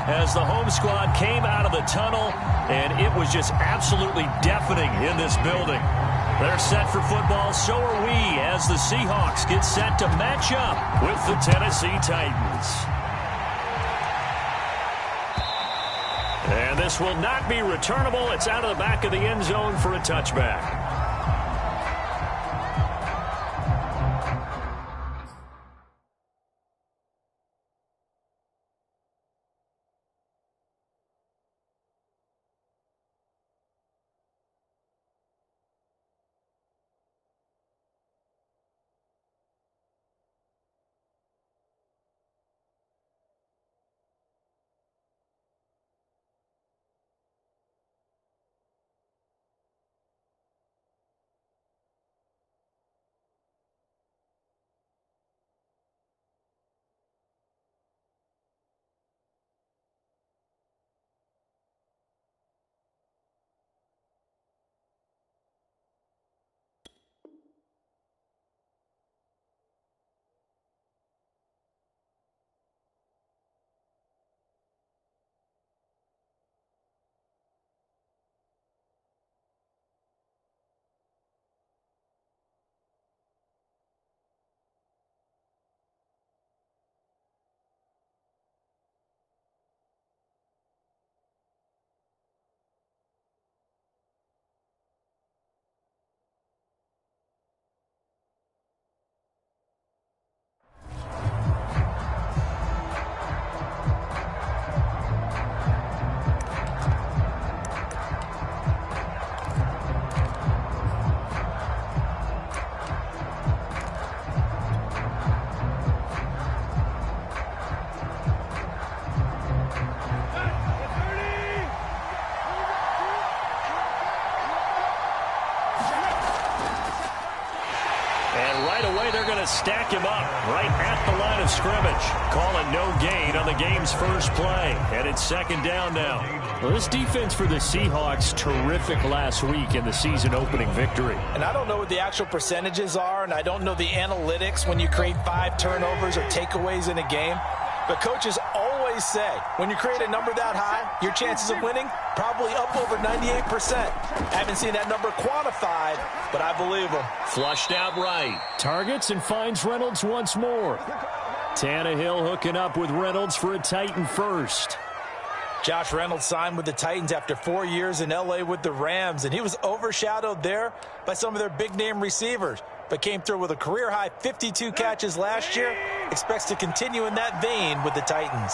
as the home squad came out of the tunnel, and it was just absolutely deafening in this building. They're set for football, so are we, as the Seahawks get set to match up with the Tennessee Titans. And this will not be returnable. It's out of the back of the end zone for a touchback. Stack him up right at the line of scrimmage. Call it no gain on the game's first play. And it's second down now. Well, this defense for the Seahawks, terrific last week in the season opening victory. And I don't know what the actual percentages are, and I don't know the analytics when you create 5 turnovers or takeaways in a game. But coaches always say, when you create a number that high, your chances of winning probably up over 98%. Haven't seen that number quantified, but I believe them. Flushed out right. Targets and finds Reynolds once more. Tannehill hooking up with Reynolds for a Titan first. Josh Reynolds signed with the Titans after 4 years in L.A. with the Rams, and he was overshadowed there by some of their big-name receivers, but came through with a career-high 52 catches last year. Expects to continue in that vein with the Titans.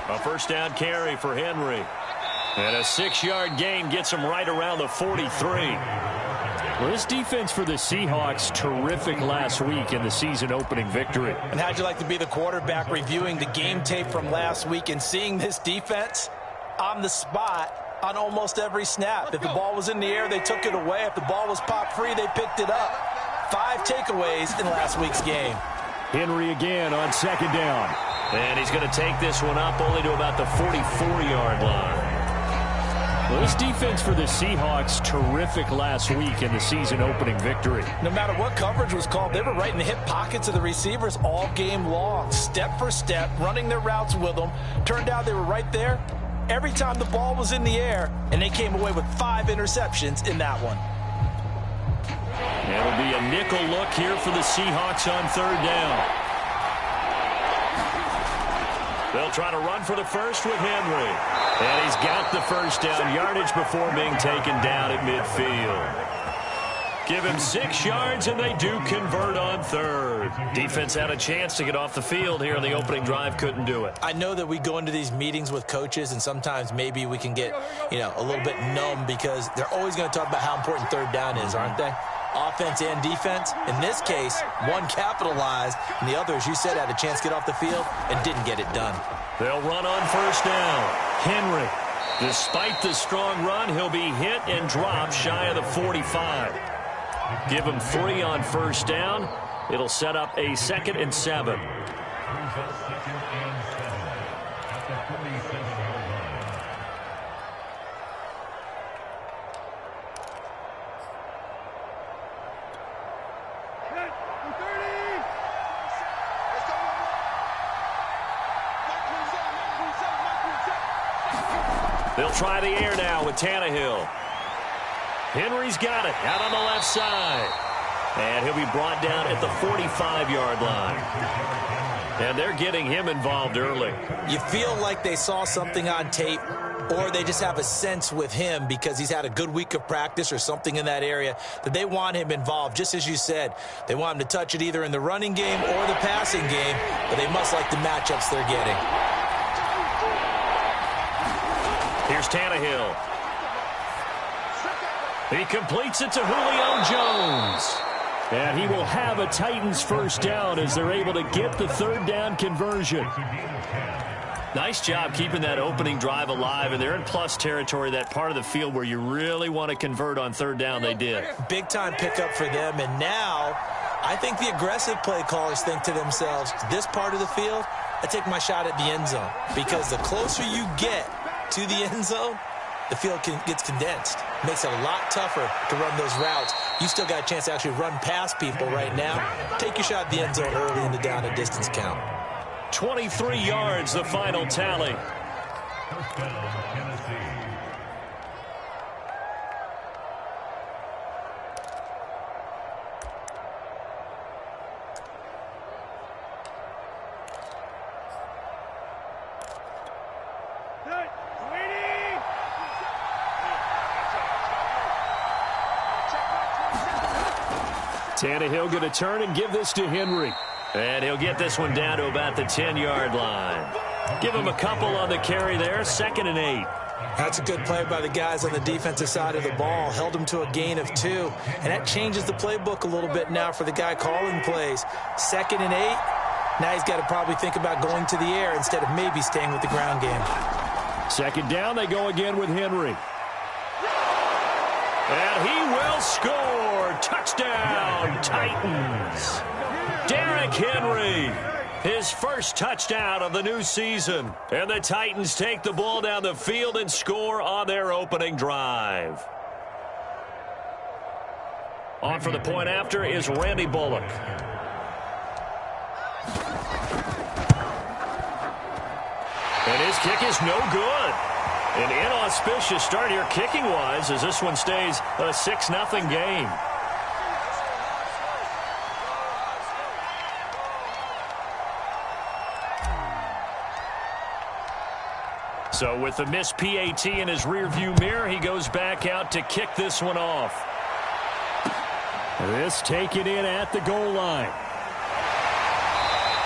A first down carry for Henry. And a 6-yard gain gets him right around the 43. Well, this defense for the Seahawks, terrific last week in the season opening victory. And how'd you like to be the quarterback reviewing the game tape from last week and seeing this defense on the spot on almost every snap? If the ball was in the air, they took it away. If the ball was popped free, they picked it up. 5 takeaways in last week's game. Henry again on second down. And he's going to take this one up only to about the 44-yard line. Well, this defense for the Seahawks, terrific last week in the season opening victory. No matter what coverage was called, they were right in the hip pockets of the receivers all game long, step for step, running their routes with them. Turned out they were right there every time the ball was in the air, and they came away with 5 interceptions in that one. It'll be a nickel look here for the Seahawks on third down. They'll try to run for the first with Henry. And he's got the first down yardage before being taken down at midfield. Give him 6 yards, and they do convert on third. Defense had a chance to get off the field here on the opening drive, couldn't do it. I know that we go into these meetings with coaches, and sometimes maybe we can get, a little bit numb because they're always going to talk about how important third down is, aren't they? Offense and defense. In this case, one capitalized, and the other, as you said, had a chance to get off the field and didn't get it done. They'll run on first down. Henry, despite the strong run, he'll be hit and dropped shy of the 45. Give him 3 on first down. It'll set up a 2nd and 7. They'll try the air now with Tannehill. Henry's got it out on the left side. And he'll be brought down at the 45-yard line. And they're getting him involved early. You feel like they saw something on tape, or they just have a sense with him because he's had a good week of practice or something in that area that they want him involved. Just as you said, they want him to touch it either in the running game or the passing game, but they must like the matchups they're getting. Here's Tannehill. He completes it to Julio Jones. And he will have a Titans first down as they're able to get the third down conversion. Nice job keeping that opening drive alive, and they're in plus territory, that part of the field where you really want to convert on third down. They did. Big-time pickup for them, and now I think the aggressive play callers think to themselves, this part of the field, I take my shot at the end zone, because the closer you get to the end zone, the field gets condensed. Makes it a lot tougher to run those routes. You still got a chance to actually run past people right now. Take your shot at the end zone early in the down and distance count. 23 yards, the final tally. Tannehill going to turn and give this to Henry. And he'll get this one down to about the 10-yard line. Give him a couple on the carry there, 2nd and 8. That's a good play by the guys on the defensive side of the ball. Held him to a gain of 2. And that changes the playbook a little bit now for the guy calling plays. 2nd and 8. Now he's got to probably think about going to the air instead of maybe staying with the ground game. 2nd down, they go again with Henry. And he will score. Touchdown, Titans. Derrick Henry, his first touchdown of the new season. And the Titans take the ball down the field and score on their opening drive. On for the point after is Randy Bullock. And his kick is no good. An inauspicious start here kicking-wise as this one stays a 6-0 game. So with the missed PAT in his rearview mirror, he goes back out to kick this one off. This taken in at the goal line.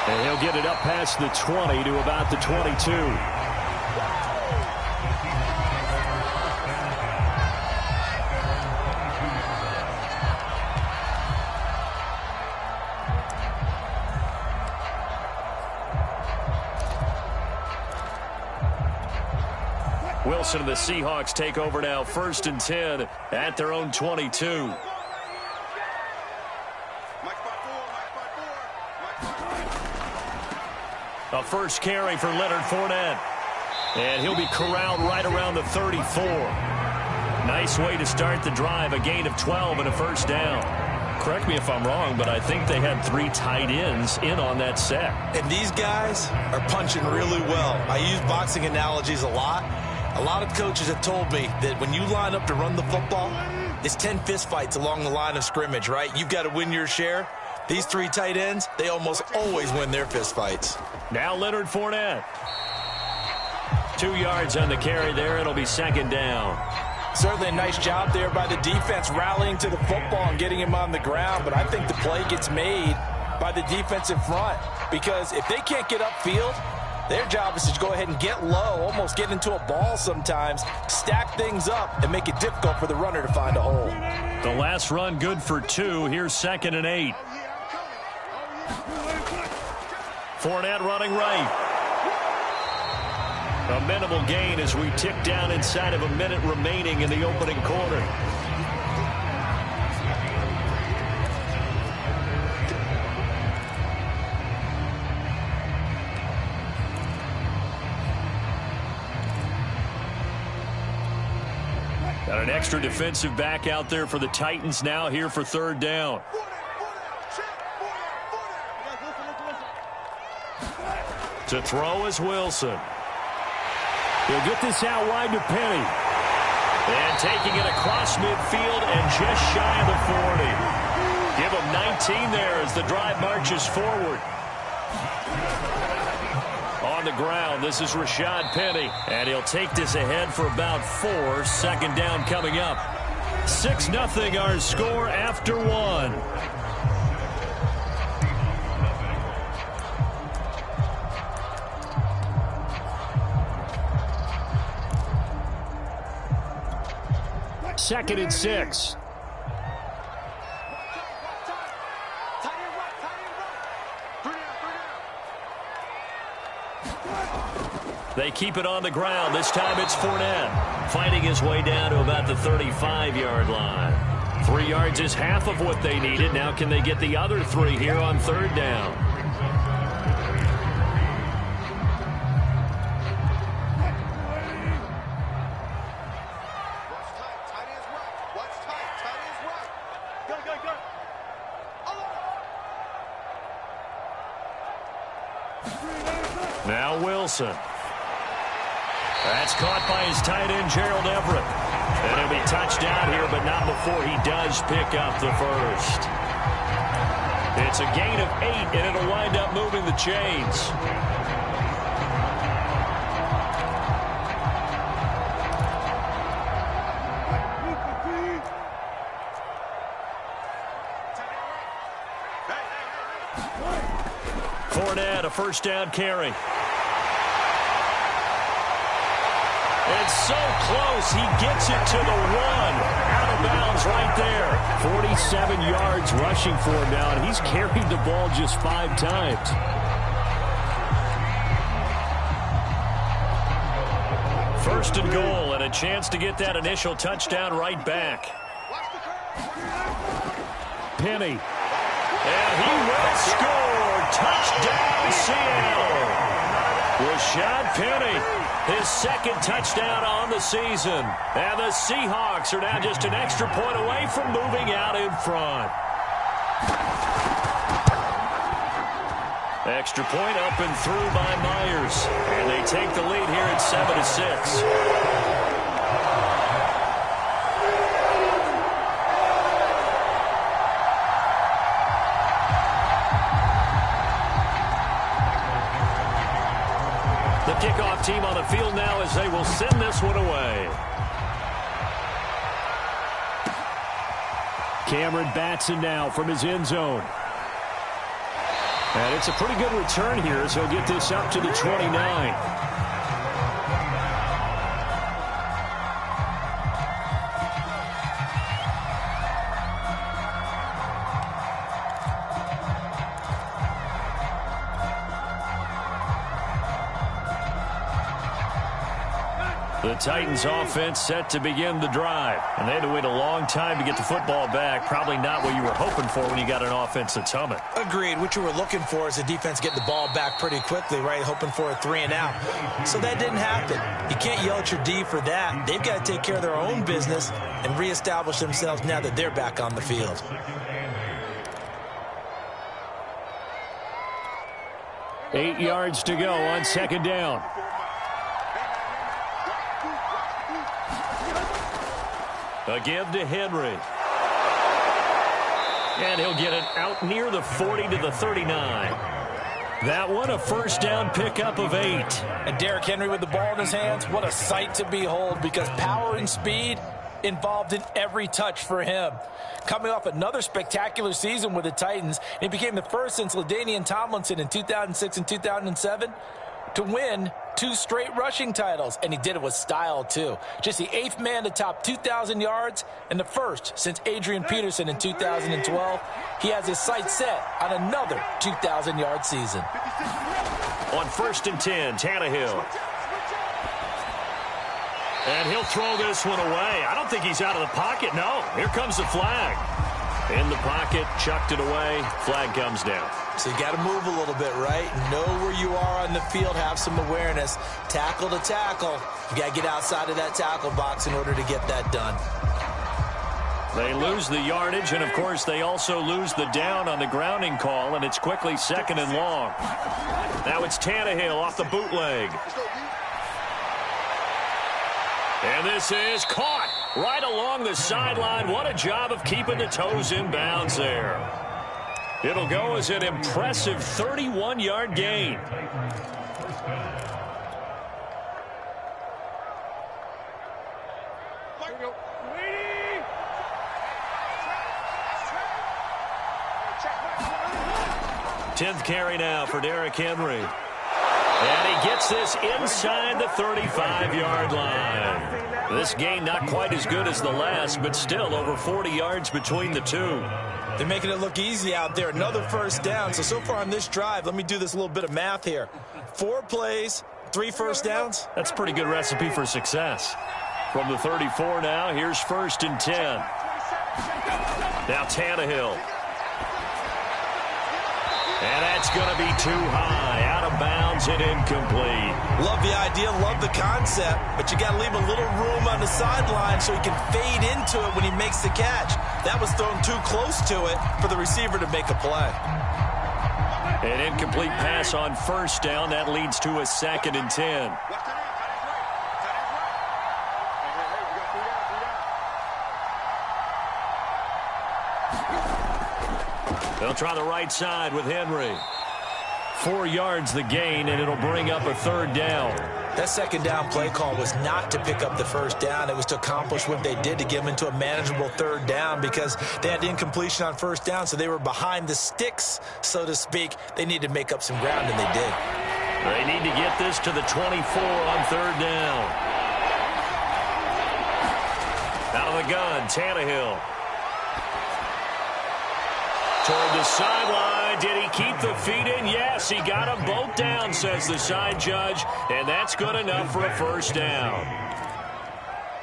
And he'll get it up past the 20 to about the 22. Wilson and the Seahawks take over now, 1st and 10 at their own 22. A first carry for Leonard Fournette. And he'll be corralled right around the 34. Nice way to start the drive, a gain of 12 and a first down. Correct me if I'm wrong, but I think they had 3 tight ends in on that set. And these guys are punching really well. I use boxing analogies a lot. A lot of coaches have told me that when you line up to run the football, it's 10 fistfights along the line of scrimmage, right? You've got to win your share. These 3 tight ends, they almost always win their fistfights. Now Leonard Fournette. 2 yards on the carry there. It'll be 2nd down. Certainly a nice job there by the defense rallying to the football and getting him on the ground, but I think the play gets made by the defensive front because if they can't get upfield, their job is to go ahead and get low, almost get into a ball sometimes, stack things up, and make it difficult for the runner to find a hole. The last run good for 2. Here's 2nd and 8. Fournette running right. A minimal gain as we tick down inside of a minute remaining in the opening quarter. Got an extra defensive back out there for the Titans now here for 3rd down. To throw is Wilson. He'll get this out wide to Penny. And taking it across midfield and just shy of the 40. Give him 19 there as the drive marches forward. On the ground, this is Rashad Penny. And he'll take this ahead for about 4. Second down coming up. 6-0 our score after 1. Second and 6. They keep it on the ground. This time it's Fournette, fighting his way down to about the 35-yard line. 3 yards is half of what they needed. Now can they get the other 3 here on third down? Now Wilson. That's caught by his tight end, Gerald Everett. And it'll be touchdown here, but not before he does pick up the first. It's a gain of 8, and it'll wind up moving the chains. Fournette, a first down carry. It's so close, he gets it to the 1. Out of bounds right there. 47 yards rushing for him now, and he's carried the ball just 5 times. First and goal, and a chance to get that initial touchdown right back. Penny. And he will score. Touchdown, Seattle. Rashad Penny, his second touchdown on the season. And the Seahawks are now just an extra point away from moving out in front. Extra point up and through by Myers. And they take the lead here at 7-6. Kickoff team on the field now as they will send this one away. Cameron Batson now from his end zone. And it's a pretty good return here as he'll get this up to the 29. The Titans offense set to begin the drive. And they had to wait a long time to get the football back. Probably not what you were hoping for when you got an offense that's humming. Agreed. What you were looking for is the defense getting the ball back pretty quickly, right? Hoping for a 3 and out. So that didn't happen. You can't yell at your D for that. They've got to take care of their own business and reestablish themselves now that they're back on the field. Eight yards to go on second down. A give to Henry. And he'll get it out near the 40 to the 39. That one, a first down pickup of 8. And Derrick Henry with the ball in his hands, what a sight to behold, because power and speed involved in every touch for him. Coming off another spectacular season with the Titans, he became the first since LaDainian Tomlinson in 2006 and 2007 to win 2 straight rushing titles, and he did it with style too. Just the 8th man to top 2,000 yards and the first since Adrian Peterson in 2012. He has his sights set on another 2,000-yard season. On 1st and 10, Tannehill. And he'll throw this one away. I don't think he's out of the pocket. No, here comes the flag. In the pocket, chucked it away, flag comes down. So you got to move a little bit, right? Know where you are on the field, have some awareness. Tackle to tackle. You got to get outside of that tackle box in order to get that done. They lose the yardage, and of course they also lose the down on the grounding call, and it's quickly 2nd and long. Now it's Tannehill off the bootleg. And this is caught right along the sideline. What a job of keeping the toes in bounds there. It'll go as an impressive 31-yard gain. Tenth carry now for Derrick Henry. And he gets this inside the 35-yard line. This game not quite as good as the last, but still over 40 yards between the two. They're making it look easy out there. Another first down. So far on this drive, let me do this little bit of math here. 4 plays, 3 first downs. That's a pretty good recipe for success. From the 34 now, here's 1st and 10. Now Tannehill. And that's going to be too high, out of bounds and incomplete. Love the idea, love the concept, but you got to leave a little room on the sideline so he can fade into it when he makes the catch. That was thrown too close to it for the receiver to make a play. An incomplete pass on 1st down. That leads to a 2nd and 10. They'll try the right side with Henry. 4 yards the gain, and it'll bring up a 3rd down. That 2nd down play call was not to pick up the 1st down. It was to accomplish what they did to get them into a manageable 3rd down because they had incompletion on 1st down, so they were behind the sticks, so to speak. They needed to make up some ground, and they did. They need to get this to the 24 on 3rd down. Out of the gun, Tannehill. Toward the sideline. Did he keep the feet in? Yes, he got them both down, says the side judge, and that's good enough for a 1st down.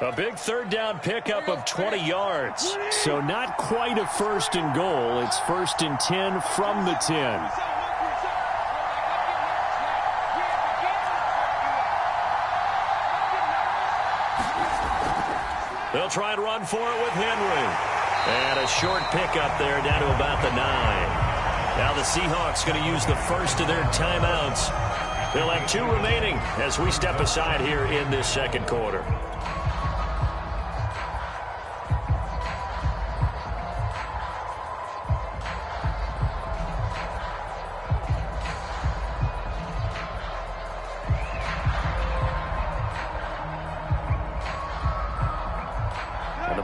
A big 3rd down pickup of 20 yards. So not quite a 1st and goal. It's 1st and 10 from the 10. They'll try and run for it with Henry. And a short pickup there down to about the 9. Now the Seahawks going to use the first of their timeouts. They'll have 2 remaining as we step aside here in this 2nd quarter.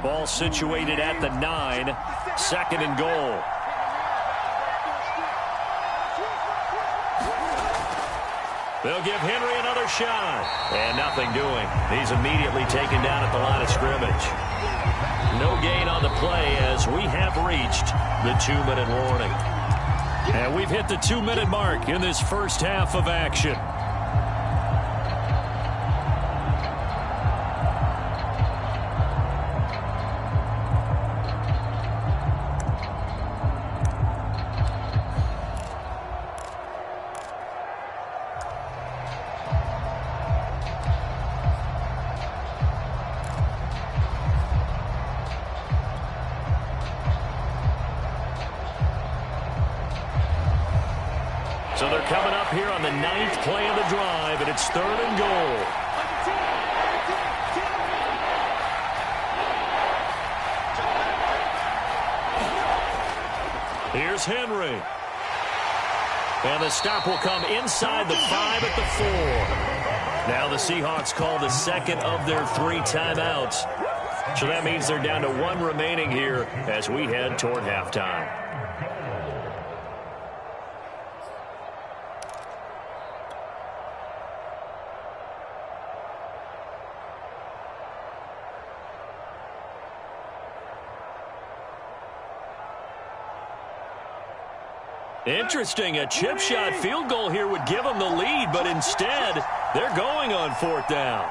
Ball situated at the 9, 2nd and goal. They'll give Henry another shot. And nothing doing. He's immediately taken down at the line of scrimmage. No gain on the play as we have reached the 2-minute warning. And we've hit the 2-minute mark in this first half of action. So they're coming up here on the 9th play of the drive, and it's 3rd and goal. Here's Henry. And the stop will come inside the 5 at the 4. Now the Seahawks call the 2nd of their 3 timeouts. So that means they're down to 1 remaining here as we head toward halftime. Interesting, a chip shot field goal here would give them the lead, but instead, they're going on 4th down.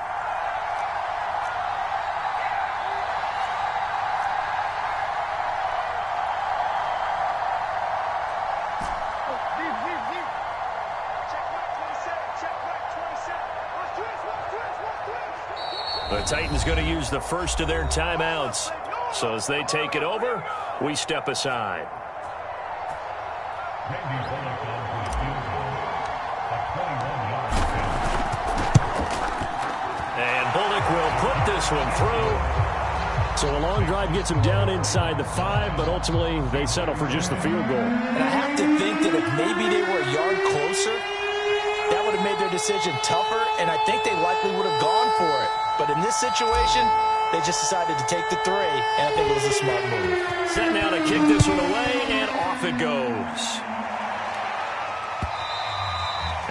The Titans going to use the first of their timeouts. So as they take it over, we step aside. And Bullock will put this this one through. So a long drive gets them down inside the 5, but ultimately they settle for just the field goal. And I have to think that if maybe they were a yard closer, that would have made their decision tougher, and I think they likely would have gone for it. But in this situation, they just decided to take the 3, and I think it was a smart move. Set now to kick this one away, and off it goes.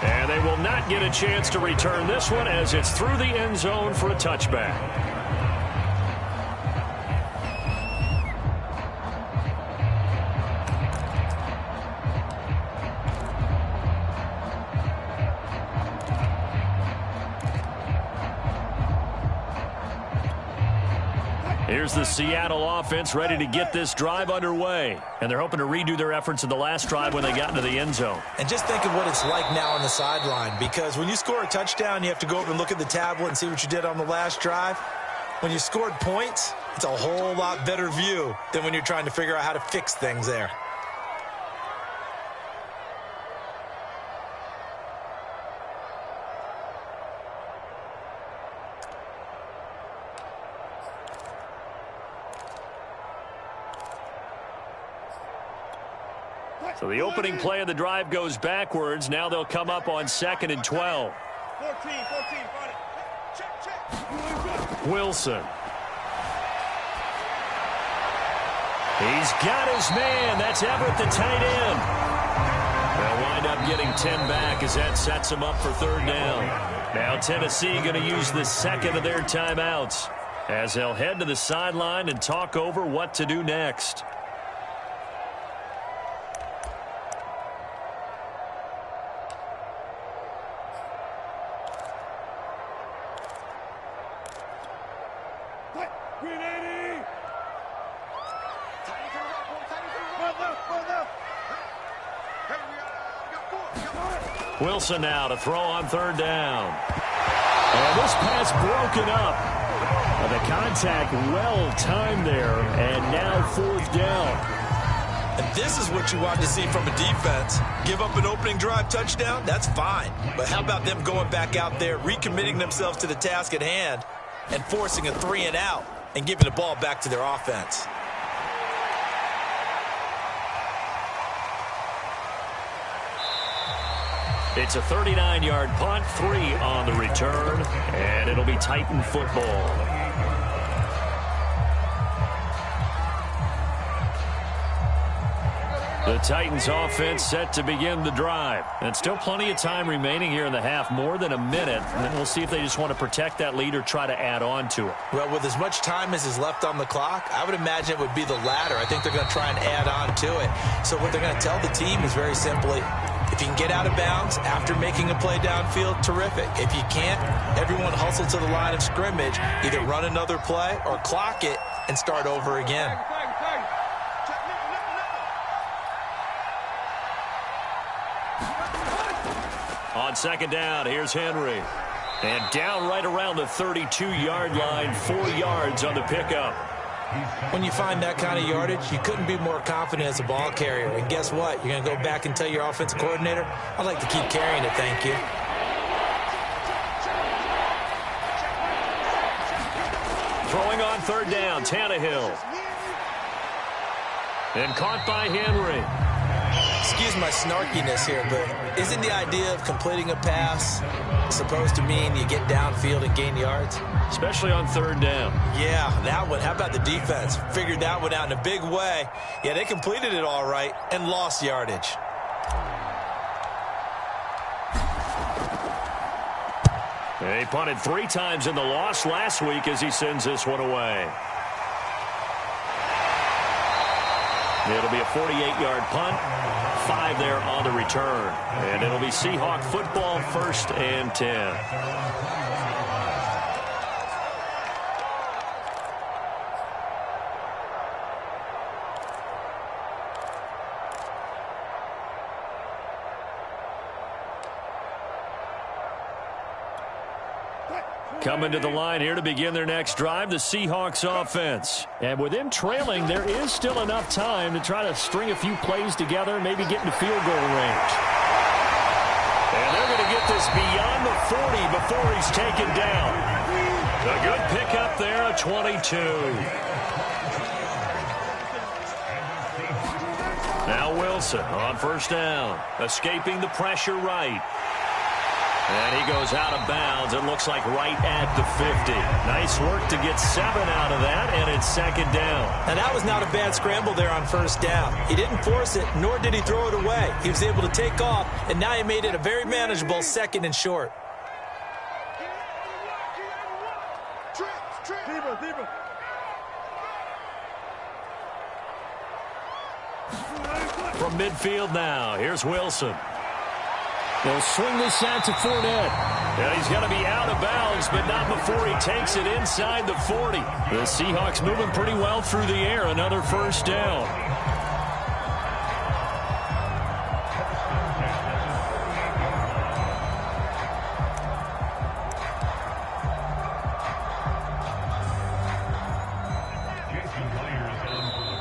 And they will not get a chance to return this one as it's through the end zone for a touchback. Here's the Seattle offense ready to get this drive underway. And they're hoping to redo their efforts in the last drive when they got into the end zone. And just think of what it's like now on the sideline, because when you score a touchdown, you have to go over and look at the tablet and see what you did on the last drive. When you scored points, it's a whole lot better view than when you're trying to figure out how to fix things there. So the opening play of the drive goes backwards. Now they'll come up on 2nd and 12. 14, check. Wilson. He's got his man. That's Everett, the tight end. They'll wind up getting 10 back as that sets him up for 3rd down. Now Tennessee going to use the second of their timeouts as they'll head to the sideline and talk over what to do next. Wilson now to throw on 3rd down. And this pass broken up. The contact well timed there, and now 4th down. And this is what you want to see from a defense. Give up an opening drive touchdown, that's fine. But how about them going back out there, recommitting themselves to the task at hand, and forcing a 3 and out, and giving the ball back to their offense. It's a 39-yard punt, 3 on the return, and it'll be Titan football. The Titans offense set to begin the drive. And still plenty of time remaining here in the half, more than a minute. And then we'll see if they just want to protect that lead or try to add on to it. Well, with as much time as is left on the clock, I would imagine it would be the latter. I think they're going to try and add on to it. So what they're going to tell the team is very simply, if you can get out of bounds after making a play downfield, terrific. If you can't, everyone hustle to the line of scrimmage, either run another play or clock it and start over again. On 2nd down, here's Henry. And down right around the 32-yard line, 4 yards on the pickup. When you find that kind of yardage, you couldn't be more confident as a ball carrier. And guess what? You're going to go back and tell your offensive coordinator, I'd like to keep carrying it, thank you. Throwing on 3rd down, Tannehill. And caught by Henry. Excuse my snarkiness here, but isn't the idea of completing a pass supposed to mean you get downfield and gain yards? Especially on 3rd down. Yeah, that one. How about the defense? Figured that one out in a big way. Yeah, they completed it all right and lost yardage. He punted 3 times in the loss last week as he sends this one away. It'll be a 48-yard punt, 5 there on the return. And it'll be Seahawk football, 1st and 10. Coming to the line here to begin their next drive, the Seahawks offense. And with them trailing, there is still enough time to try to string a few plays together, maybe get into field goal range. And they're going to get this beyond the 40 before he's taken down. A good pickup there, a 22. Now Wilson on first down, escaping the pressure right. And he goes out of bounds, it looks like right at the 50. Nice work to get 7 out of that, and it's second down. And that was not a bad scramble there on first down. He didn't force it, nor did he throw it away. He was able to take off, and now he made it a very manageable second and short. From midfield now, here's Wilson. They'll swing this out to Fournette. And he's going to be out of bounds, but not before he takes it inside the 40. The Seahawks moving pretty well through the air. Another first down.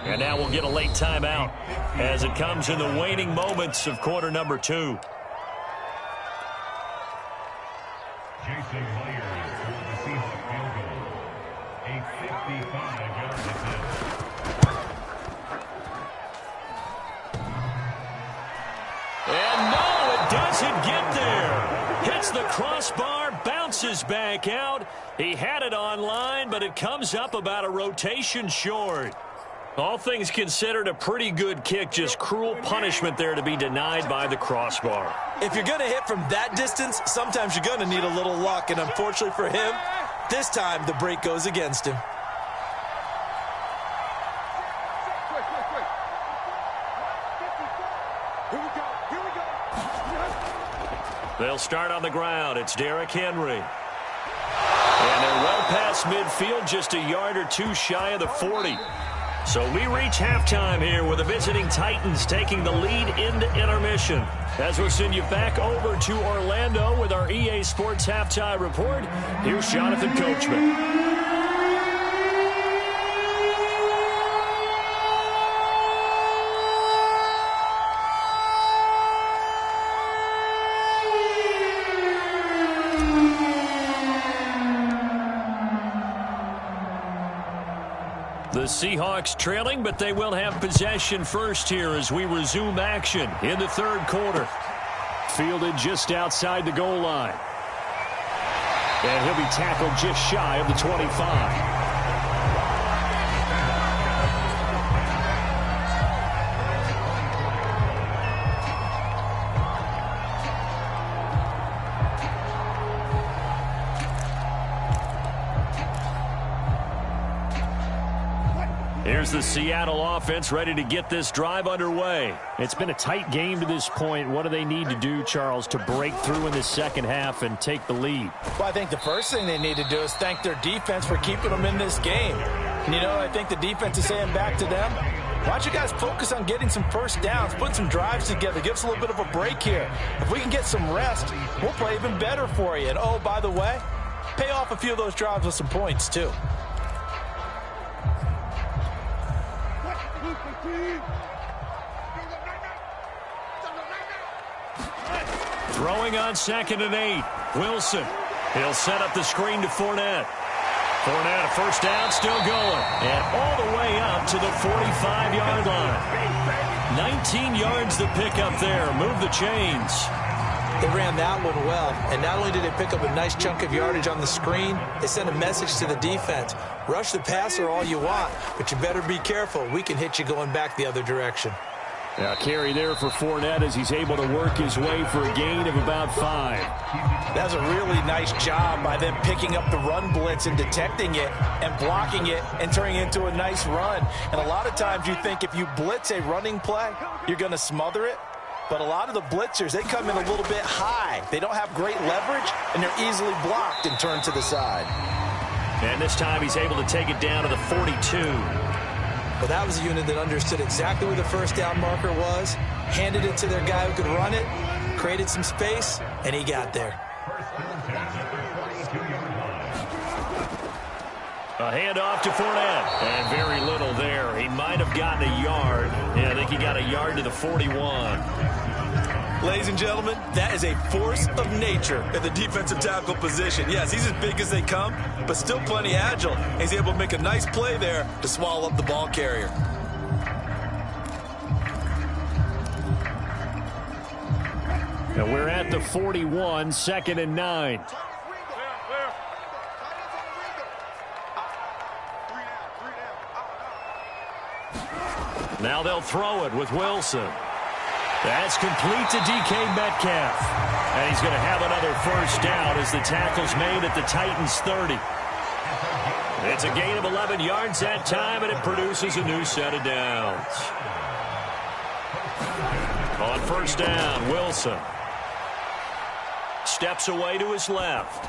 And now we'll get a late timeout as it comes in the waning moments of quarter number 2. Jason Myers for the Seahawks field goal. A 55-yard attempt. And no, it doesn't get there. Hits the crossbar, bounces back out. He had it on line, but it comes up about a rotation short. All things considered, a pretty good kick, just cruel punishment there to be denied by the crossbar. If you're going to hit from that distance, sometimes you're going to need a little luck, and unfortunately for him, this time the break goes against him. They'll start on the ground. It's Derrick Henry. And they're well past midfield, just a yard or two shy of the 40. So we reach halftime here with the visiting Titans taking the lead into intermission. As we'll send you back over to Orlando with our EA Sports Halftime Report, here's Jonathan Coachman. The Seahawks trailing, but they will have possession first here as we resume action in the third quarter. Fielded just outside the goal line. And he'll be tackled just shy of the 25. Here's the Seattle offense ready to get this drive underway. It's been a tight game to this point. What do they need to do, Charles, to break through in the second half and take the lead? Well, I think the first thing they need to do is thank their defense for keeping them in this game. And, you know, I think the defense is saying back to them, why don't you guys focus on getting some first downs, put some drives together, give us a little bit of a break here. If we can get some rest, we'll play even better for you. And, oh, by the way, pay off a few of those drives with some points, too. Throwing on 2nd and 8. Wilson. He'll set up the screen to Fournette. Fournette, a first down, still going. And all the way up to the 45-yard line. 19 yards to pick up there. Move the chains. They ran that one well. And not only did they pick up a nice chunk of yardage on the screen, they sent a message to the defense. Rush the passer all you want, but you better be careful. We can hit you going back the other direction. Now carry there for Fournette as he's able to work his way for a gain of about 5. That's a really nice job by them picking up the run blitz and detecting it and blocking it and turning it into a nice run. And a lot of times you think if you blitz a running play, you're going to smother it. But a lot of the blitzers, they come in a little bit high. They don't have great leverage, and they're easily blocked and turned to the side. And this time he's able to take it down to the 42. Well, that was a unit that understood exactly where the first down marker was, handed it to their guy who could run it, created some space, and he got there. A handoff to Fournette, and very little there. He might have gotten a yard. Yeah, I think he got a yard to the 41. Ladies and gentlemen, that is a force of nature at the defensive tackle position. Yes, he's as big as they come, but still plenty agile. He's able to make a nice play there to swallow up the ball carrier. And we're at the 41, 2nd and 9. Now they'll throw it with Wilson. That's complete to DK Metcalf. And he's going to have another first down as the tackle's made at the Titans' 30. It's a gain of 11 yards that time, and it produces a new set of downs. On first down, Wilson steps away to his left.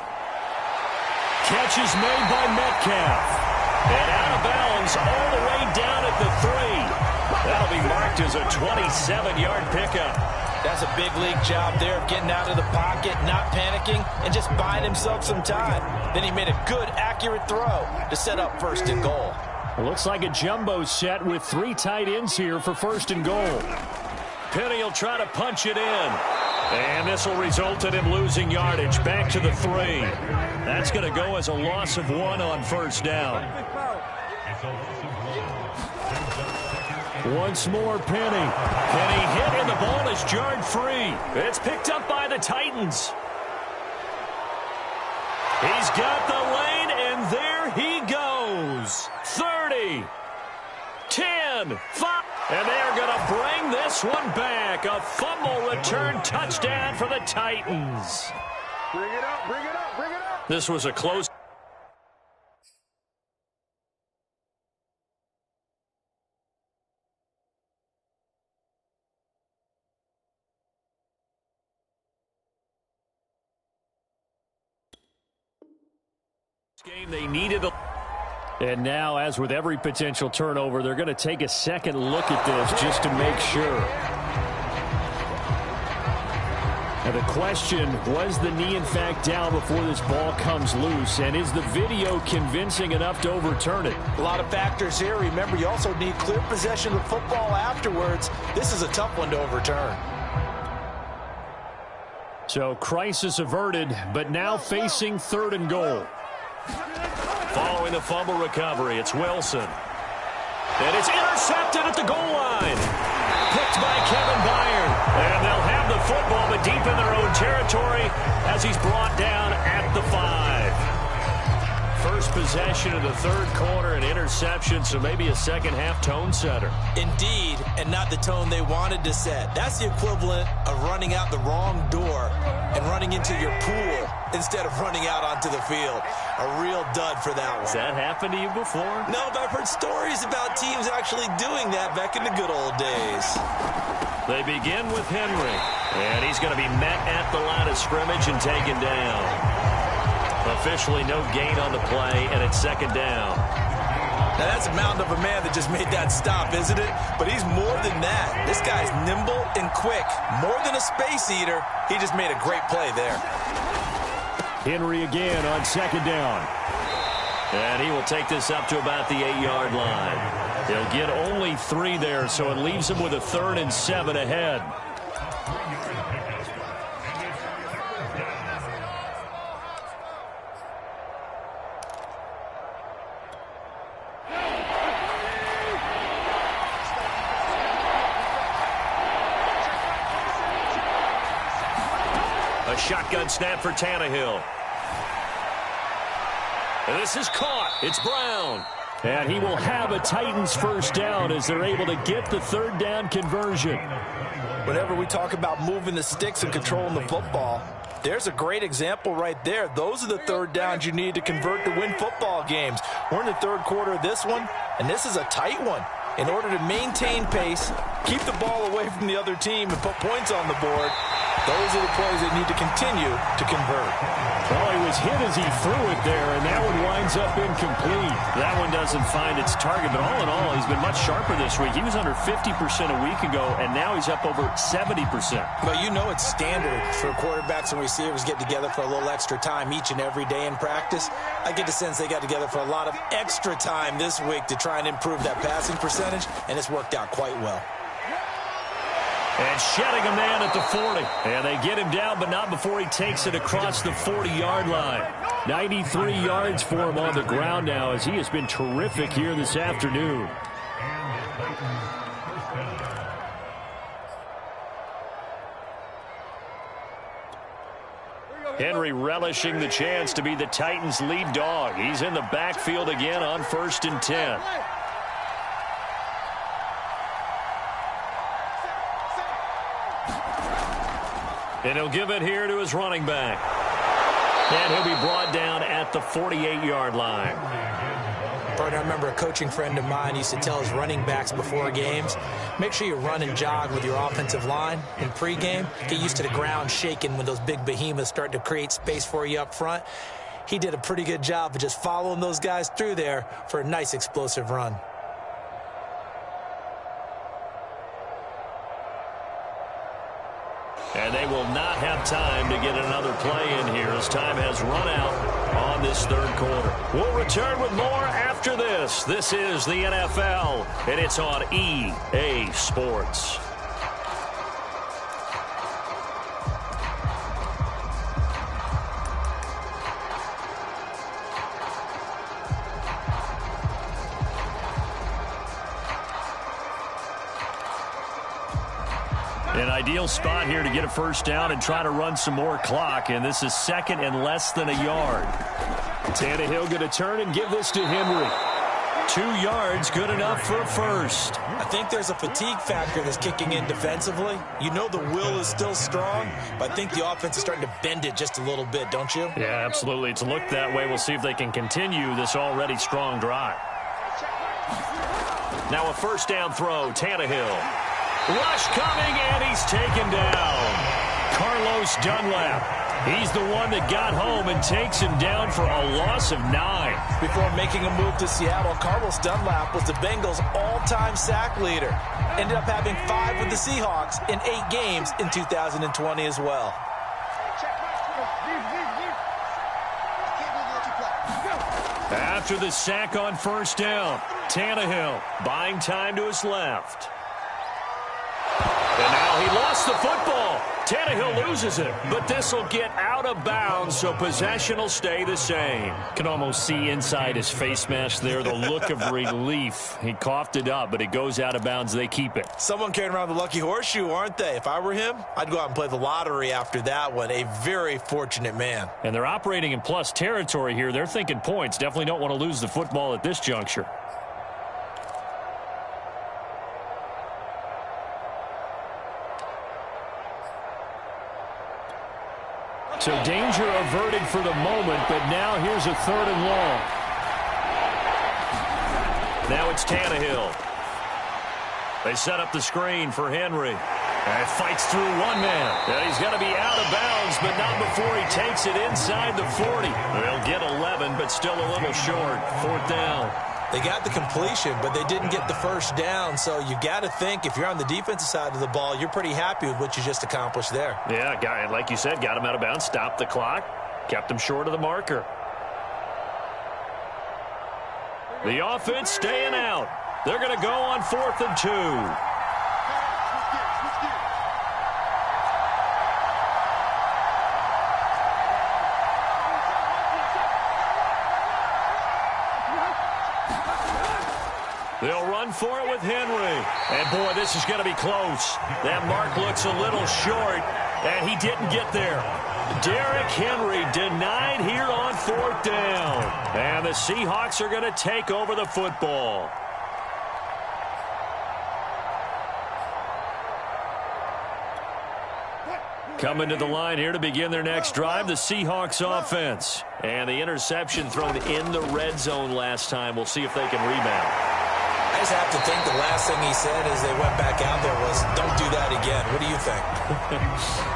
Catch is made by Metcalf. And out of bounds all the way down at the 3. That'll be marked as a 27-yard pickup. That's a big league job there of getting out of the pocket, not panicking, and just buying himself some time. Then he made a good, accurate throw to set up 1st and goal. It looks like a jumbo set with 3 tight ends here for 1st and goal. Penny will try to punch it in. And this will result in him losing yardage back to the 3. That's going to go as a loss of 1 on first down. Once more, Penny. Penny hit, and the ball is jarred free. It's picked up by the Titans. He's got the lane, and there he goes. 30, 10, 5. And they're going to bring this one back. A fumble return touchdown for the Titans. Bring it up, bring it up, bring it up. This was a close game. They needed a... And now, as with every potential turnover, they're going to take a second look at this just to make sure. Now the question, was the knee in fact down before this ball comes loose? And is the video convincing enough to overturn it? A lot of factors here. Remember, you also need clear possession of the football afterwards. This is a tough one to overturn. So crisis averted, but now facing 3rd and goal. Following the fumble recovery, it's Wilson. And it's intercepted at the goal line. Picked by Kevin Byard. And they'll have the football, but deep in their own territory as he's brought down at the 5. First possession of the 3rd quarter, an interception, so maybe a second-half tone setter. Indeed, and not the tone they wanted to set. That's the equivalent of running out the wrong door and running into your pool instead of running out onto the field. A real dud for that one. Has that happened to you before? No, but I've heard stories about teams actually doing that back in the good old days. They begin with Henry, and he's going to be met at the line of scrimmage and taken down. Officially no gain on the play, and it's 2nd down. Now that's a mountain of a man that just made that stop, isn't it? But he's more than that. This guy's nimble and quick. More than a space eater, he just made a great play there. Henry again on 2nd down. And he will take this up to about the 8-yard line. He'll get only 3 there, so it leaves him with a 3rd and 7 ahead. A shotgun snap for Tannehill. And this is caught. It's Brown. And he will have a Titans first down as they're able to get the 3rd down conversion. Whenever we talk about moving the sticks and controlling the football, there's a great example right there. Those are the 3rd downs you need to convert to win football games. We're in the 3rd quarter of this one, and this is a tight one. In order to maintain pace, keep the ball away from the other team, and put points on the board, those are the plays they need to continue to convert. Well, he was hit as he threw it there, and that one winds up incomplete. That one doesn't find its target, but all in all, he's been much sharper this week. He was under 50% a week ago, and now he's up over 70%. Well, you know it's standard for quarterbacks and receivers get together for a little extra time each and every day in practice. I get the sense they got together for a lot of extra time this week to try and improve that passing percentage, and it's worked out quite well. And shedding a man at the 40. And they get him down, but not before he takes it across the 40-yard line. 93 yards for him on the ground now, as he has been terrific here this afternoon. Henry relishing the chance to be the Titans' lead dog. He's in the backfield again on 1st and 10. And he'll give it here to his running back. And he'll be brought down at the 48-yard line. Bert, I remember a coaching friend of mine used to tell his running backs before games, make sure you run and jog with your offensive line in pregame. Get used to the ground shaking when those big behemoths start to create space for you up front. He did a pretty good job of just following those guys through there for a nice explosive run. And they will not have time to get another play in here as time has run out on this third quarter. We'll return with more after this. This is the NFL, and it's on EA Sports. An ideal spot here to get a first down and try to run some more clock, and this is 2nd and less than a yard. Tannehill going to turn and give this to Henry. 2 yards, good enough for a first. I think there's a fatigue factor that's kicking in defensively. You know the will is still strong, but I think the offense is starting to bend it just a little bit, don't you? Yeah, absolutely. It's looked that way. We'll see if they can continue this already strong drive. Now a first down throw, Tannehill. Rush coming, and he's taken down. Carlos Dunlap. He's the one that got home and takes him down for a loss of 9. Before making a move to Seattle, Carlos Dunlap was the Bengals' all-time sack leader. Ended up having 5 with the Seahawks in 8 games in 2020 as well. After the sack on first down, Tannehill buying time to his left. And now he lost the football. Tannehill loses it, but this will get out of bounds, so possession will stay the same. Can almost see inside his face mask there the look of relief. He coughed it up, but it goes out of bounds. They keep it. Someone carrying around the lucky horseshoe, aren't they? If I were him, I'd go out and play the lottery after that one. A very fortunate man. And they're operating in plus territory here. They're thinking points. Definitely don't want to lose the football at this juncture. So danger averted for the moment, but now here's a 3rd and long. Now it's Tannehill. They set up the screen for Henry. And fights through one man. And he's got to be out of bounds, but not before he takes it inside the 40. They'll get 11, but still a little short. 4th down. They got the completion, but they didn't get the first down. So you got to think if you're on the defensive side of the ball, you're pretty happy with what you just accomplished there. Yeah, guy, like you said, got him out of bounds, stopped the clock, kept him short of the marker. The offense staying out. They're going to go on 4th and 2. They'll run for it with Henry. And, boy, this is going to be close. That mark looks a little short, and he didn't get there. Derrick Henry denied here on 4th down. And the Seahawks are going to take over the football. Coming to the line here to begin their next drive, the Seahawks offense. And the interception thrown in the red zone last time. We'll see if they can rebound. I just have to think the last thing he said as they went back out there was, don't do that again. What do you think?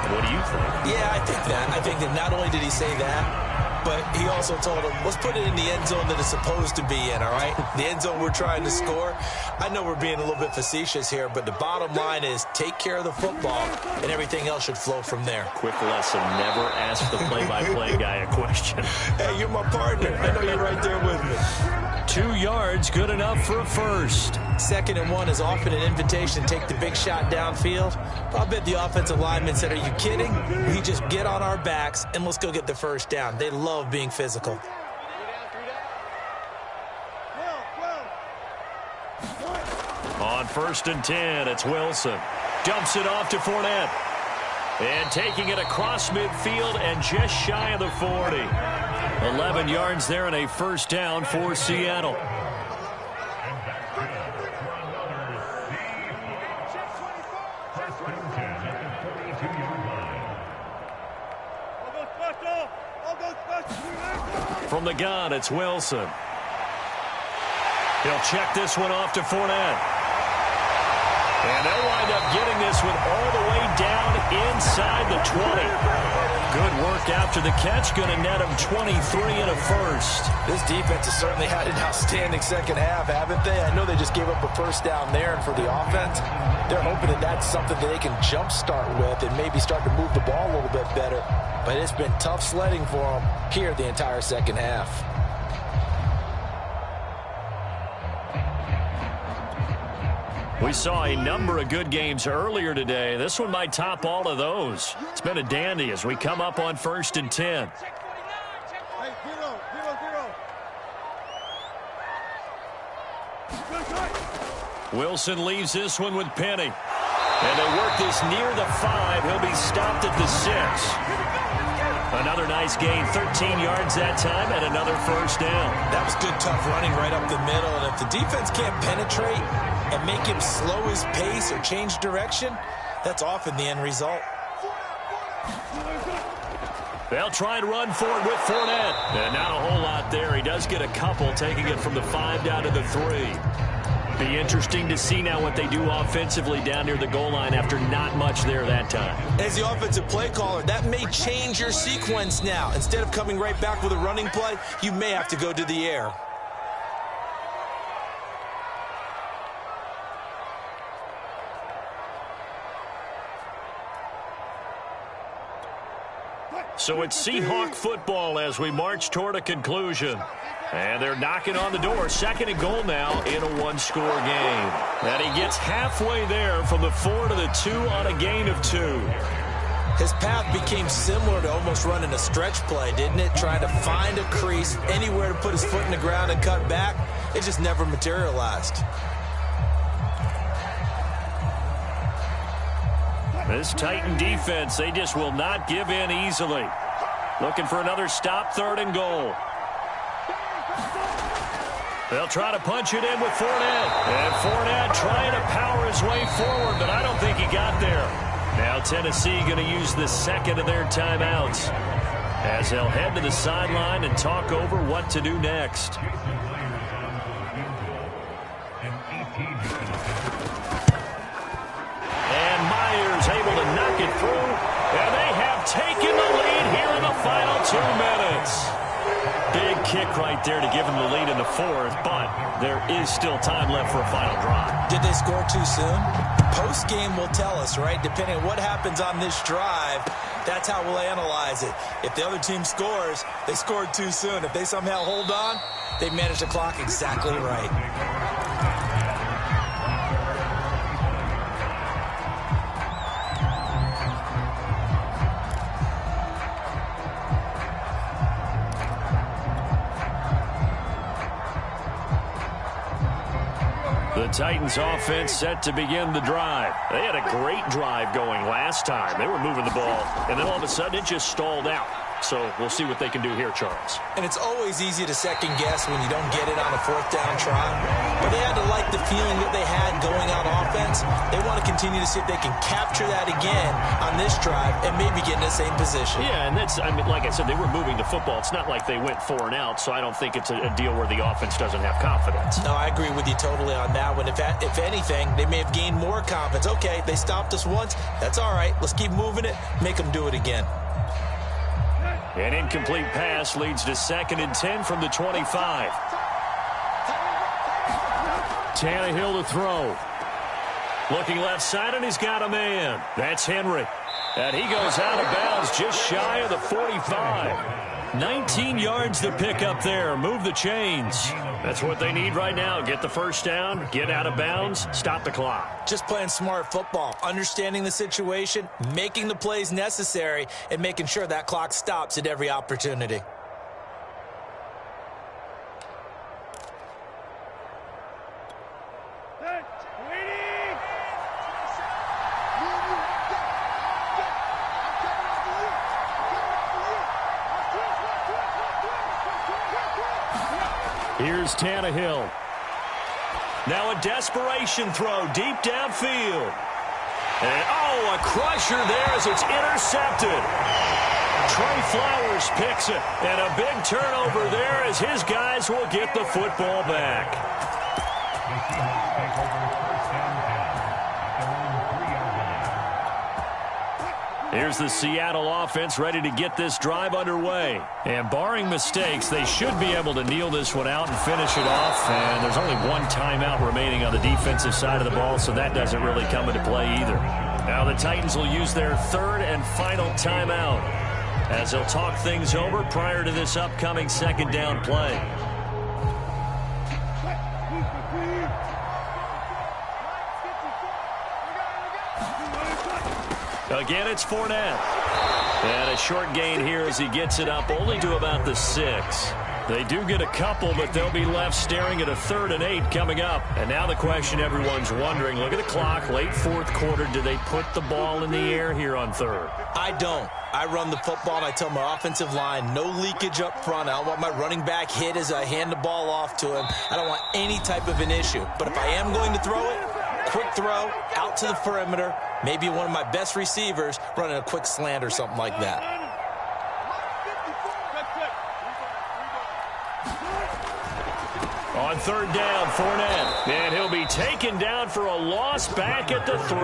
What do you think? Yeah, I think that. I think that not only did he say that, but he also told him, let's put it in the end zone that it's supposed to be in, all right? The end zone we're trying to score. I know we're being a little bit facetious here, but the bottom line is take care of the football, and everything else should flow from there. Quick lesson, never ask the play-by-play guy a question. Hey, you're my partner. I know you're right there with me. 2 yards, good enough for a first. 2nd and 1 is often an invitation to take the big shot downfield. I'll bet the offensive lineman said, are you kidding? We just get on our backs and let's go get the first down. They love being physical. On 1st and 10, it's Wilson. Dumps it off to Fournette. And taking it across midfield and just shy of the 40. 11 yards there and a first down for Seattle. From the gun, it's Wilson. He'll check this one off to Fournette. And they'll wind up getting this one all the way down inside the 20. Good work after the catch. Going to net him 23 and a first. This defense has certainly had an outstanding second half, haven't they? I know they just gave up a first down there, and for the offense, they're hoping that that's something that they can jumpstart with and maybe start to move the ball a little bit better. But it's been tough sledding for them here the entire second half. We saw a number of good games earlier today. This one might top all of those. It's been a dandy as we come up on 1st and 10. Wilson leaves this one with Penny. And they work this near the 5. He'll be stopped at the 6. Another nice gain, 13 yards that time, and another first down. That was good, tough running right up the middle. And if the defense can't penetrate and make him slow his pace or change direction, that's often the end result. They'll try and run for it with Fournette. And not a whole lot there. He does get a couple, taking it from the 5 down to the 3. Be interesting to see now what they do offensively down near the goal line after not much there that time. As the offensive play caller, that may change your sequence now. Instead of coming right back with a running play, you may have to go to the air. So it's Seahawk football as we march toward a conclusion. And they're knocking on the door. 2nd and goal now in a one-score game. And he gets halfway there from the 4 to the 2 on a gain of 2. His path became similar to almost running a stretch play, didn't it? Trying to find a crease, anywhere to put his foot in the ground and cut back. It just never materialized. This Titan defense, they just will not give in easily. Looking for another stop, 3rd and goal. They'll try to punch it in with Fournette. And Fournette trying to power his way forward, but I don't think he got there. Now Tennessee going to use the 2nd of their timeouts as they'll head to the sideline and talk over what to do next. And Myers able to knock it through. And they have taken the lead here in the final 2 minutes. Big kick right there to give them the lead in the 4th, but there is still time left for a final drive. Did they score too soon? Post-game will tell us, right? Depending on what happens on this drive, that's how we'll analyze it. If the other team scores, they scored too soon. If they somehow hold on, they managed the clock exactly right. The Titans offense set to begin the drive. They had a great drive going last time. They were moving the ball, and then all of a sudden it just stalled out. So we'll see what they can do here, Charles. And it's always easy to second guess when you don't get it on a 4th down try. But they had to like the feeling that they had going on offense. They want to continue to see if they can capture that again on this drive and maybe get in the same position. Yeah, and that's, I mean, like I said, they were moving the football. It's not like they went 4 and out, so I don't think it's a deal where the offense doesn't have confidence. No, I agree with you totally on that one. If anything, they may have gained more confidence. Okay, they stopped us once. That's all right. Let's keep moving it. Make them do it again. An incomplete pass leads to 2nd and 10 from the 25. Tannehill to throw. Looking left side, and he's got a man. That's Henry. And he goes out of bounds just shy of the 45. 19 yards to pick up there. Move the chains. That's what they need right now. Get the first down, get out of bounds, stop the clock. Just playing smart football, understanding the situation, making the plays necessary, and making sure that clock stops at every opportunity. Here's Tannehill. Now a desperation throw deep downfield. And, a crusher there as it's intercepted. Trey Flowers picks it. And a big turnover there as his guys will get the football back. The Seahawks take over first down at their own 3-yard line. Here's the Seattle offense ready to get this drive underway. And barring mistakes, they should be able to kneel this one out and finish it off. And there's only one timeout remaining on the defensive side of the ball, so that doesn't really come into play either. Now the Titans will use their third and final timeout as they'll talk things over prior to this upcoming second down play. Again, it's Fournette. And a short gain here as he gets it up only to about the 6. They do get a couple, but they'll be left staring at a 3rd and 8 coming up. And now the question everyone's wondering, look at the clock, late fourth quarter, do they put the ball in the air here on 3rd? I don't. I run the football, and I tell my offensive line, no leakage up front. I don't want my running back hit as I hand the ball off to him. I don't want any type of an issue. But if I am going to throw it, quick throw, out to the perimeter, maybe one of my best receivers running a quick slant or something like that. On 3rd down, Fournette. And he'll be taken down for a loss back at the 3.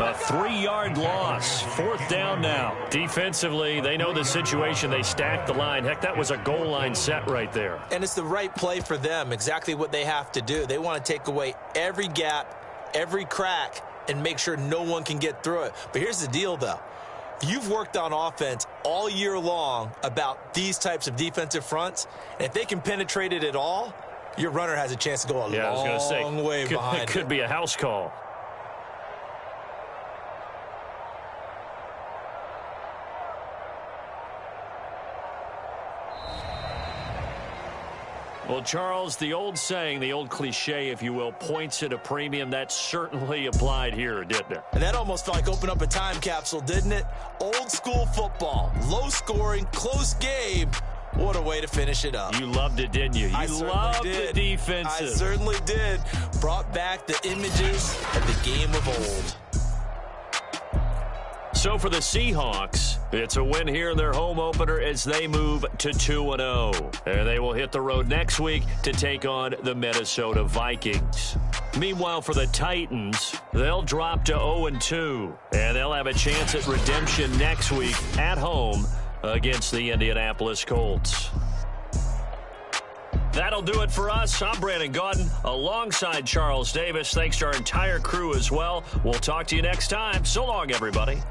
A 3-yard loss. 4th down now. Defensively, they know the situation. They stacked the line. Heck, that was a goal line set right there. And it's the right play for them, exactly what they have to do. They want to take away every gap, every crack, and make sure no one can get through it. But here's the deal, though. You've worked on offense all year long about these types of defensive fronts, and if they can penetrate it at all, your runner has a chance to go a long way behind it. Could be a house call. Well, Charles, the old saying, the old cliche, if you will, points at a premium, that certainly applied here, didn't it? And that almost felt like opening up a time capsule, didn't it? Old school football, low scoring, close game. What a way to finish it up. You loved it, didn't you? You loved the defensive. I certainly did. Brought back the images of the game of old. So for the Seahawks, it's a win here in their home opener as they move to 2-0. And they will hit the road next week to take on the Minnesota Vikings. Meanwhile, for the Titans, they'll drop to 0-2. And they'll have a chance at redemption next week at home against the Indianapolis Colts. That'll do it for us. I'm Brandon Gaudin alongside Charles Davis. Thanks to our entire crew as well. We'll talk to you next time. So long, everybody.